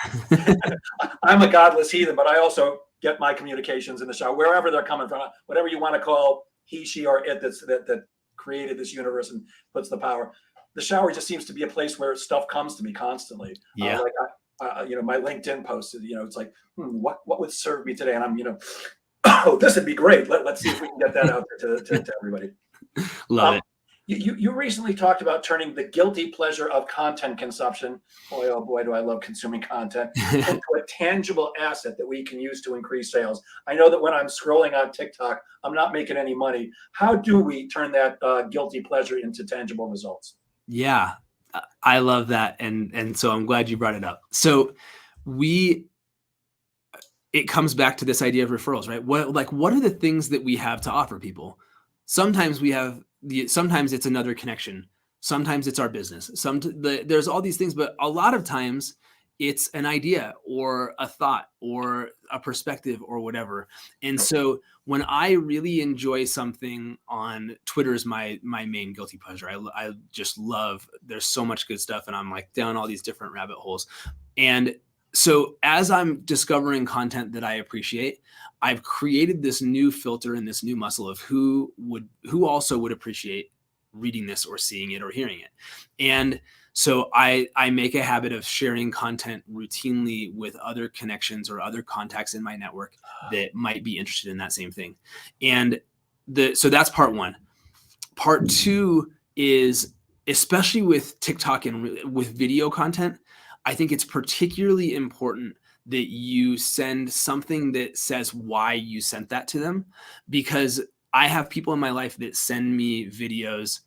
I'm a godless heathen, but I also get my communications in the shower, wherever they're coming from, whatever you want to call he, she, or it that created this universe and puts the power. The shower just seems to be a place where stuff comes to me constantly. Yeah. My LinkedIn posted, it's like, what would serve me today? And I'm, oh, this would be great. Let's see if we can get that out there to everybody. Love it. You recently talked about turning the guilty pleasure of content consumption, boy, oh boy, do I love consuming content, into a tangible asset that we can use to increase sales. I know that when I'm scrolling on TikTok, I'm not making any money. How do we turn that guilty pleasure into tangible results? Yeah, I love that. And so I'm glad you brought it up. So it comes back to this idea of referrals, right? What are the things that we have to offer people? Sometimes sometimes it's another connection. Sometimes it's our business. There's all these things, but a lot of times it's an idea or a thought or a perspective or whatever. And so when I really enjoy something on Twitter is my main guilty pleasure. I just love, there's so much good stuff and I'm like down all these different rabbit holes. And so as I'm discovering content that I appreciate, I've created this new filter and this new muscle of who also would appreciate reading this or seeing it or hearing it. And so I make a habit of sharing content routinely with other connections or other contacts in my network that might be interested in that same thing. And so that's part one. Part two is, especially with TikTok and with video content, I think it's particularly important that you send something that says why you sent that to them, because I have people in my life that send me videos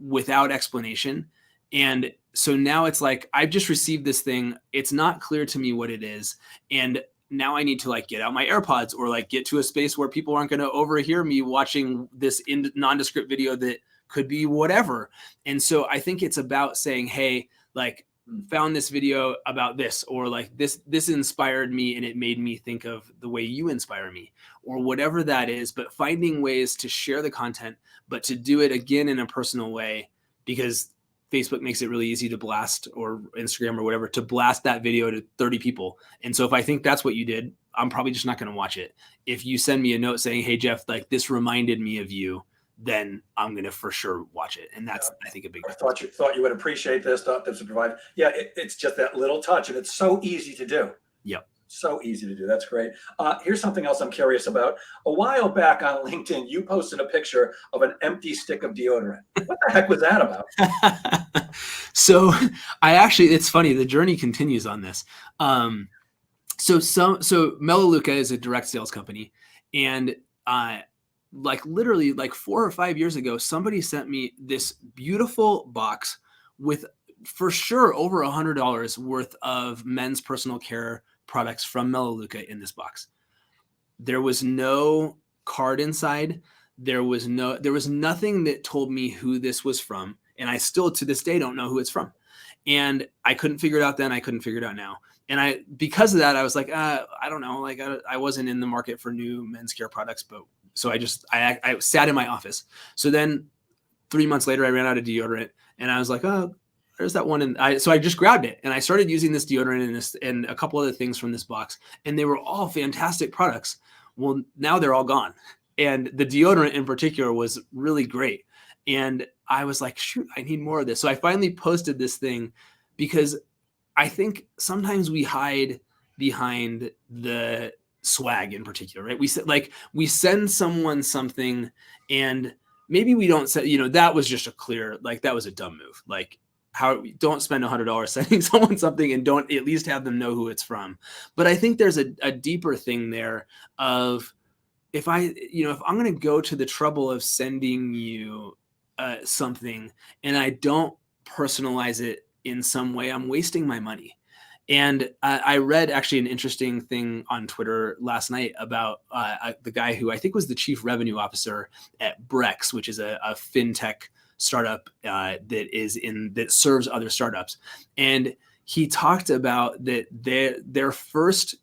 without explanation. And so now it's like, I've just received this thing. It's not clear to me what it is. And now I need to like get out my AirPods or like get to a space where people aren't going to overhear me watching this nondescript video that could be whatever. And so I think it's about saying, hey, like, found this video about this, or like this inspired me and it made me think of the way you inspire me, or whatever that is. But finding ways to share the content, but to do it again in a personal way, because Facebook makes it really easy to blast, or Instagram or whatever, to blast that video to 30 people. And so if I think that's what you did, I'm probably just not going to watch it. If you send me a note saying, hey, Jeff, like this reminded me of you, then I'm going to for sure watch it. And that's, I think, a big difference. Thought you would appreciate this, thought this would provide. Yeah, it's just that little touch, and it's so easy to do. Yep. So easy to do. That's great. Here's something else I'm curious about. A while back on LinkedIn, you posted a picture of an empty stick of deodorant. What the heck was that about? So it's funny. The journey continues on this. So Melaleuca is a direct sales company, and like literally like 4 or 5 years ago, somebody sent me this beautiful box with for sure over $100 worth of men's personal care products from Melaleuca in this box. There was no card inside. There was nothing that told me who this was from. And I still to this day don't know who it's from. And I couldn't figure it out then. I couldn't figure it out now. And because of that, I was like, I don't know. Like I wasn't in the market for new men's care products, but so I sat in my office. So then 3 months later, I ran out of deodorant, and I was like, oh, there's that one. And so I just grabbed it, and I started using this deodorant and a couple other things from this box, and they were all fantastic products. Well, now they're all gone. And the deodorant in particular was really great. And I was like, shoot, I need more of this. So I finally posted this thing, because I think sometimes we hide behind the swag in particular, right? We send someone something, and maybe we don't say, that was just that was a dumb move. Like, don't spend $100 sending someone something and don't at least have them know who it's from. But I think there's a deeper thing there of, if I'm going to go to the trouble of sending you something and I don't personalize it in some way, I'm wasting my money. And I read actually an interesting thing on Twitter last night about the guy who I think was the chief revenue officer at Brex, which is a fintech startup that serves other startups. And he talked about that their first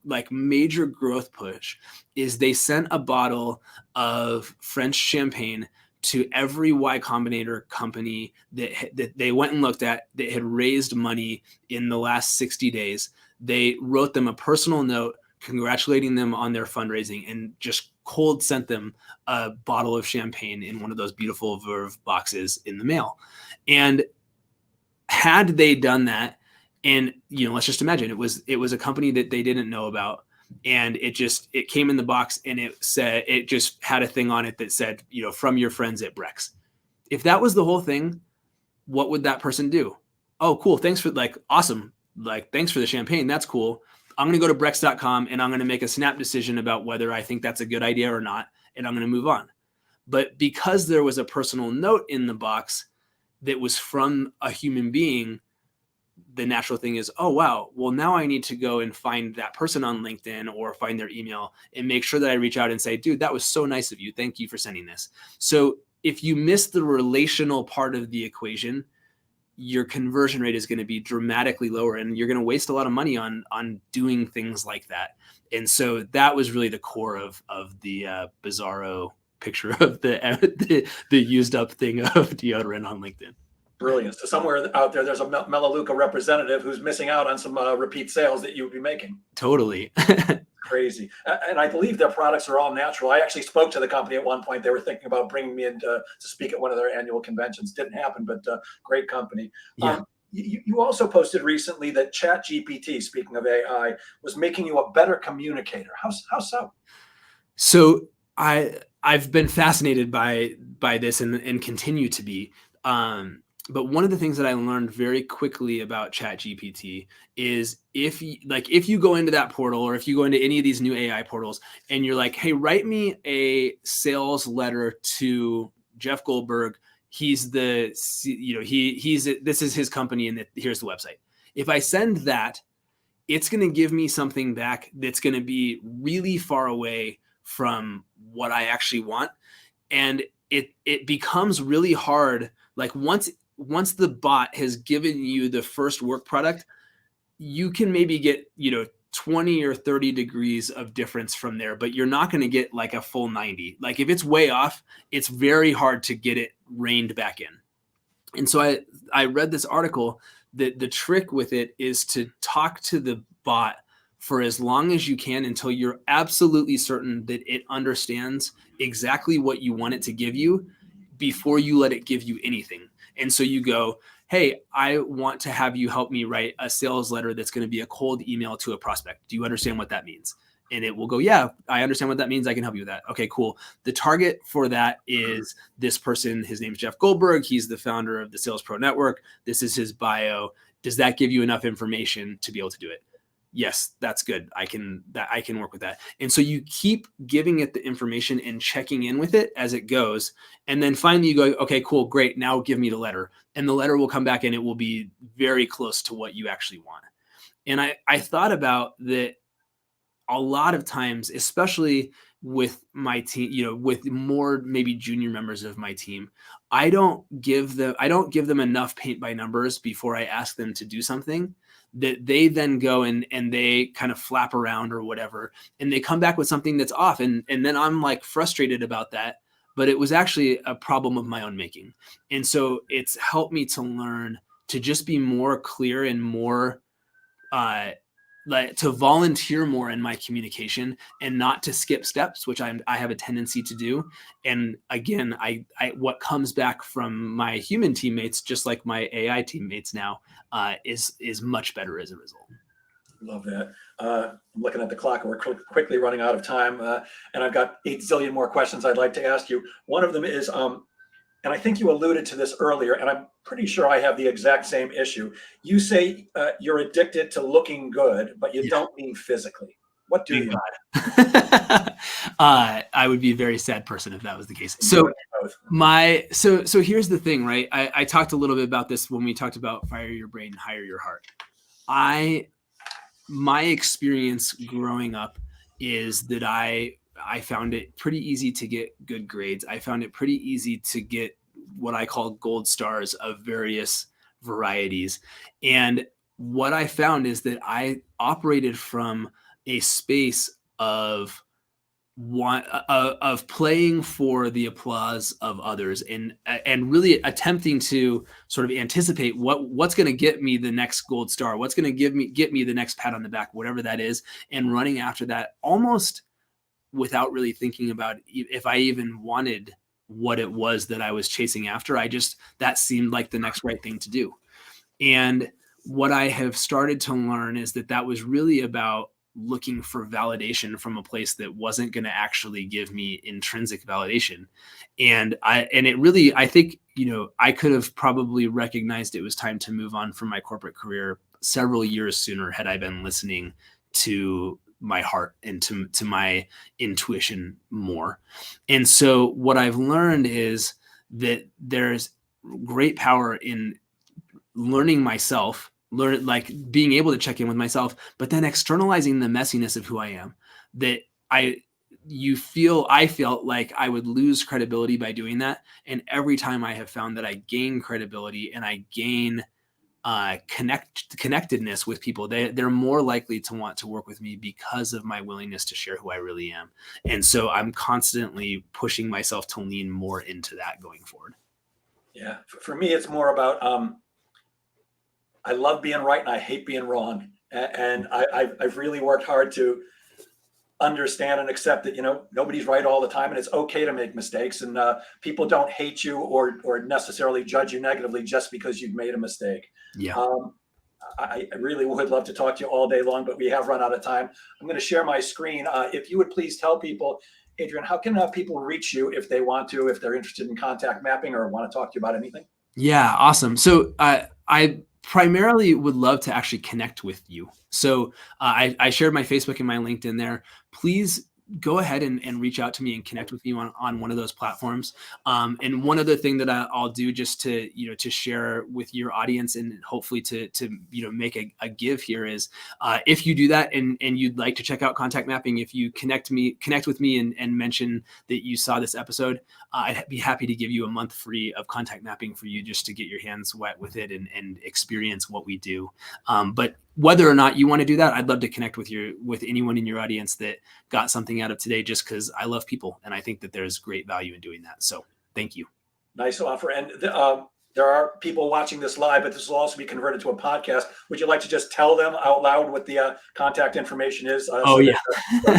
like major growth push is they sent a bottle of French champagne to every Y Combinator company that they went and looked at that had raised money in the last 60 days. They wrote them a personal note congratulating them on their fundraising and just cold sent them a bottle of champagne in one of those beautiful Verve boxes in the mail. And had they done that, and let's just imagine it was a company that they didn't know about, and it came in the box, and it just had a thing on it that said, from your friends at Brex. If that was the whole thing, what would that person do? Oh, cool. Thanks for awesome. Thanks for the champagne. That's cool. I'm going to go to Brex.com and I'm going to make a snap decision about whether I think that's a good idea or not. And I'm going to move on. But because there was a personal note in the box that was from a human being, the natural thing is, oh, wow, well, now I need to go and find that person on LinkedIn or find their email and make sure that I reach out and say, dude, that was so nice of you. Thank you for sending this. So if you miss the relational part of the equation, your conversion rate is going to be dramatically lower, and you're going to waste a lot of money on doing things like that. And so that was really the core of the bizarro picture of the used up thing of deodorant on LinkedIn. Brilliant. So somewhere out there, there's a Melaleuca representative who's missing out on some repeat sales that you would be making. Totally. Crazy. And I believe their products are all natural. I actually spoke to the company at one point. They were thinking about bringing me in to speak at one of their annual conventions. Didn't happen, but great company. Yeah. You also posted recently that ChatGPT, speaking of AI, was making you a better communicator. How so? So I've been fascinated by this and continue to be. But one of the things that I learned very quickly about ChatGPT is if you go into that portal, or if you go into any of these new AI portals and you're like, hey, write me a sales letter to Jeff Goldberg he's the, this is his company and here's the website. If I send that, it's going to give me something back that's going to be really far away from what I actually want. And it becomes really hard. Like once the bot has given you the first work product, you can maybe get, 20 or 30 degrees of difference from there, but you're not going to get like a full 90. Like if it's way off, it's very hard to get it reined back in. And so I read this article that the trick with it is to talk to the bot for as long as you can until you're absolutely certain that it understands exactly what you want it to give you before you let it give you anything. And so you go, hey, I want to have you help me write a sales letter that's going to be a cold email to a prospect. Do you understand what that means? And it will go, yeah, I understand what that means. I can help you with that. Okay, cool. The target for that is this person. His name is Jeff Goldberg. He's the founder of the Sales Pro Network. This is his bio. Does that give you enough information to be able to do it? Yes, that's good. I can work with that. And so you keep giving it the information and checking in with it as it goes. And then finally you go, okay, cool, great. Now give me the letter. And the letter will come back and it will be very close to what you actually want. And I thought about that a lot of times, especially with my team, with more maybe junior members of my team, I don't give them enough paint by numbers before I ask them to do something that they then go and they kind of flap around or whatever, and they come back with something that's off. And then I'm like frustrated about that, but it was actually a problem of my own making. And so it's helped me to learn to just be more clear and more, to volunteer more in my communication and not to skip steps, which I have a tendency to do. And again, I what comes back from my human teammates, just like my AI teammates now, is much better as a result. Love that. I'm looking at the clock. We're quickly running out of time, and I've got 8 zillion more questions I'd like to ask you. One of them is, and I think you alluded to this earlier, and I'm pretty sure I have the exact same issue. You say you're addicted to looking good, but you don't mean physically. What do you mean? I would be a very sad person if that was the case. So here's the thing, right? I talked a little bit about this when we talked about fire your brain, hire your heart. My experience growing up is that I found it pretty easy to get good grades. I found it pretty easy to get what I call gold stars of various varieties. And what I found is that I operated from a space of playing for the applause of others and really attempting to sort of anticipate what's going to get me the next gold star, what's going to get me the next pat on the back, whatever that is, and running after that almost without really thinking about if I even wanted what it was that I was chasing after. That seemed like the next right thing to do. And what I have started to learn is that was really about looking for validation from a place that wasn't going to actually give me intrinsic validation. And I think, I could have probably recognized it was time to move on from my corporate career several years sooner had I been listening to my heart and to my intuition more. And so what I've learned is that there's great power in learning myself, being able to check in with myself, but then externalizing the messiness of who I am. That I felt like I would lose credibility by doing that. And every time I have found that I gain credibility and I gain connectedness with people, they're more likely to want to work with me because of my willingness to share who I really am. And so I'm constantly pushing myself to lean more into that going forward. Yeah. For me, it's more about, I love being right and I hate being wrong. And I've really worked hard to understand and accept that, nobody's right all the time and it's okay to make mistakes, and people don't hate you or necessarily judge you negatively just because you've made a mistake. Yeah. I really would love to talk to you all day long, but we have run out of time. I'm going to share my screen. If you would please tell people, Adrian, how can people reach you if they want to, if they're interested in contact mapping or want to talk to you about anything? Yeah, awesome. So I primarily would love to actually connect with you. So I shared my Facebook and my LinkedIn there. Please go ahead and reach out to me and connect with me on one of those platforms. And one other thing that I'll do just to, to share with your audience and hopefully to make a give here is if you do that and you'd like to check out contact mapping, if you connect with me and mention that you saw this episode, I'd be happy to give you a month free of contact mapping for you just to get your hands wet with it and experience what we do. But whether or not you want to do that, I'd love to connect with anyone in your audience that got something out of today, just because I love people and I think that there's great value in doing that. So thank you. Nice offer. And there are people watching this live, but this will also be converted to a podcast. Would you like to just tell them out loud what the contact information is? For those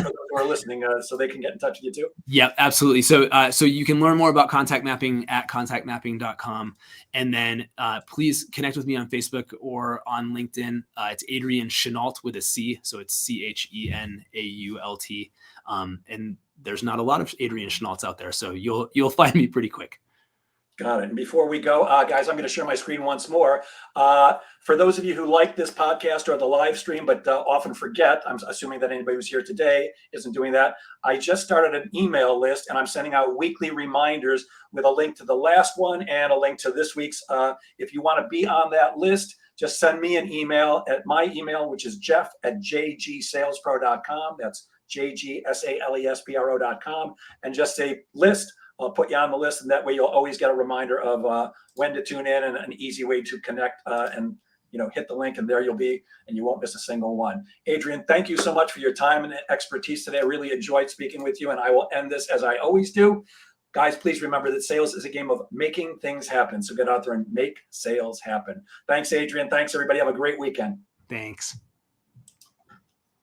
who are listening, so they can get in touch with you too. Yeah, absolutely. So you can learn more about contact mapping at contactmapping.com. And then please connect with me on Facebook or on LinkedIn. It's Adrian Chenault with a C. So it's Chenault. And there's not a lot of Adrian Chenaults out there. So you'll find me pretty quick. Got it. And before we go, guys, I'm going to share my screen once more. For those of you who like this podcast or the live stream, but often forget, I'm assuming that anybody who's here today isn't doing that. I just started an email list and I'm sending out weekly reminders with a link to the last one and a link to this week's. If you want to be on that list, just send me an email at my email, which is jeff@jgsalespro.com. That's jgsalespro.com. And just say list. I'll put you on the list, and that way you'll always get a reminder of when to tune in and an easy way to connect and hit the link, and there you'll be, and you won't miss a single one. Adrian, thank you so much for your time and expertise today. I really enjoyed speaking with you, and I will end this as I always do. Guys, please remember that sales is a game of making things happen. So get out there and make sales happen. Thanks, Adrian. Thanks, everybody. Have a great weekend. Thanks.